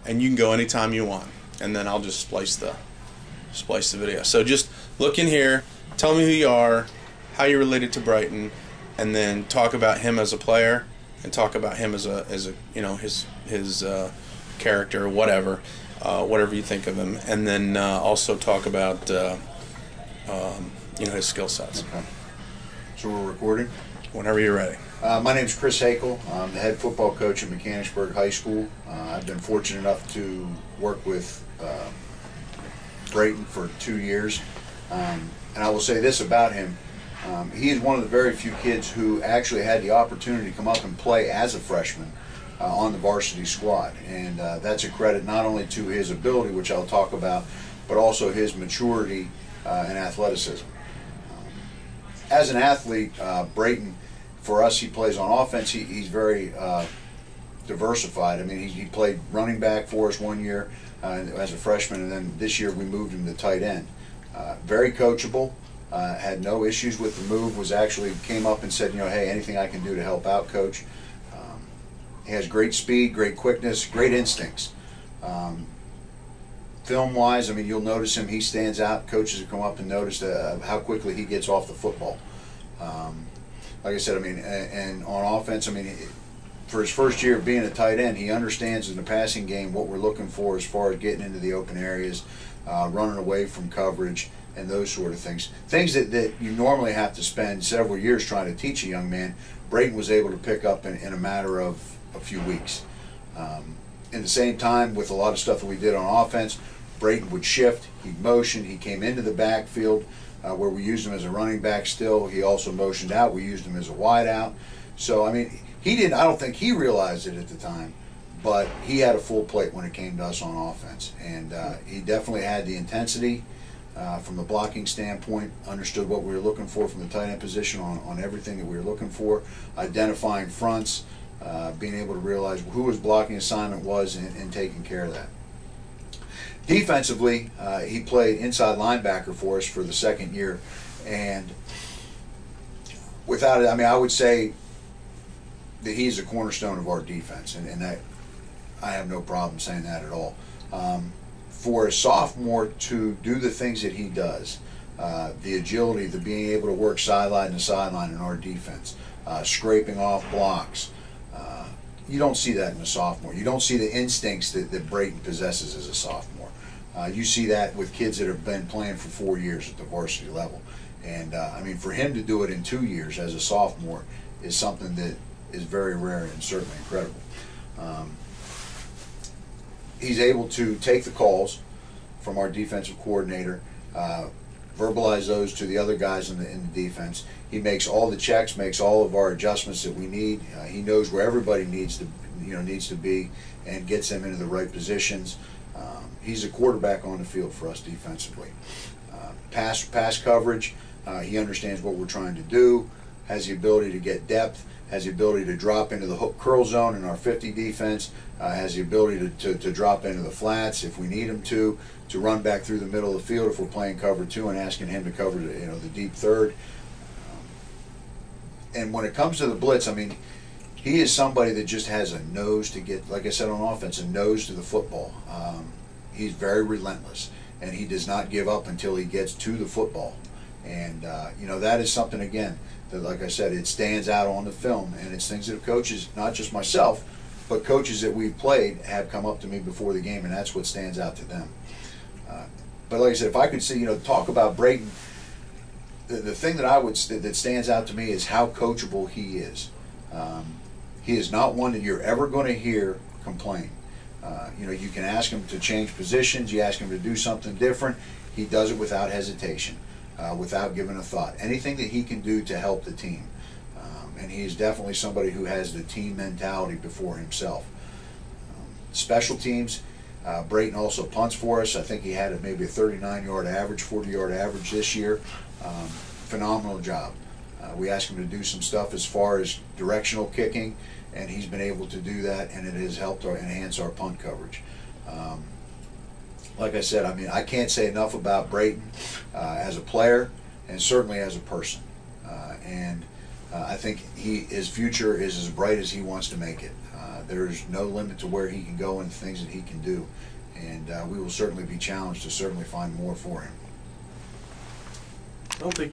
and you can go anytime you want, and then I'll just splice the video. So just look in here, tell me who you are, how you're related to Bryton, and then talk about him as a player, and talk about him as a you know, his character, whatever you think of him, and then also talk about you know, his skill sets. Okay. So we're recording? Whenever you're ready. My name's Chris Hakel. I'm the head football coach at Mechanicsburg High School. I've been fortunate enough to work with Bryton for 2 years. And I will say this about him. He is one of the very few kids who actually had the opportunity to come up and play as a freshman on the varsity squad. And that's a credit not only to his ability, which I'll talk about, but also his maturity and athleticism. As an athlete, Bryton, for us, he plays on offense. He's very diversified. I mean, he played running back for us 1 year as a freshman, and then this year we moved him to tight end. Very coachable, had no issues with the move, came up and said, you know, hey, anything I can do to help out, coach. He has great speed, great quickness, great instincts. Film-wise, I mean, you'll notice him. He stands out. Coaches have come up and noticed how quickly he gets off the football. Like I said, I mean, and on offense, I mean, for his first year of being a tight end, he understands in the passing game what we're looking for as far as getting into the open areas, running away from coverage, and those sort of things. Things that you normally have to spend several years trying to teach a young man, Bryton was able to pick up in a matter of a few weeks. In the same time, with a lot of stuff that we did on offense, Bryton would shift, he'd motion, he came into the backfield where we used him as a running back still. He also motioned out, we used him as a wide out. So, I mean, I don't think he realized it at the time, but he had a full plate when it came to us on offense. And he definitely had the intensity from the blocking standpoint, understood what we were looking for from the tight end position on everything that we were looking for, identifying fronts, being able to realize who his blocking assignment was and taking care of that. Defensively, he played inside linebacker for us for the second year, and without it, I mean, I would say that he's a cornerstone of our defense, and that I have no problem saying that at all. For a sophomore to do the things that he does, the agility, the being able to work sideline to sideline in our defense, scraping off blocks, you don't see that in a sophomore. You don't see the instincts that Bryton possesses as a sophomore. You see that with kids that have been playing for 4 years at the varsity level. And I mean, for him to do it in 2 years as a sophomore is something that is very rare and certainly incredible. He's able to take the calls from our defensive coordinator, verbalize those to the other guys in the defense. He makes all the checks, makes all of our adjustments that we need. He knows where everybody needs to be, and gets them into the right positions. He's a quarterback on the field for us defensively. Pass coverage, he understands what we're trying to do, has the ability to get depth, has the ability to drop into the hook curl zone in our 50 defense, has the ability to drop into the flats if we need him to run back through the middle of the field if we're playing cover 2 and asking him to cover the deep third. And when it comes to the blitz, I mean, he is somebody that just has a nose to get, like I said on offense, a nose to the football. He's very relentless, and he does not give up until he gets to the football. And you know, that is something, again, that, like I said, it stands out on the film, and it's things that coaches, not just myself, but coaches that we've played have come up to me before the game, and that's what stands out to them. But like I said, if I could see, talk about Bryton, the thing that stands out to me is how coachable he is. He is not one that you're ever going to hear complain. You can ask him to change positions, you ask him to do something different, he does it without hesitation, without giving a thought. Anything that he can do to help the team. And he is definitely somebody who has the team mentality before himself. Special teams, Bryton also punts for us. I think he had maybe a 39-yard average, 40-yard average this year. Phenomenal job. We asked him to do some stuff as far as directional kicking, and he's been able to do that, and it has helped enhance our punt coverage. Like I said, I mean, I can't say enough about Bryton as a player and certainly as a person. And I think his future is as bright as he wants to make it. There's no limit to where he can go and things that he can do, and we will certainly be challenged to certainly find more for him. I don't think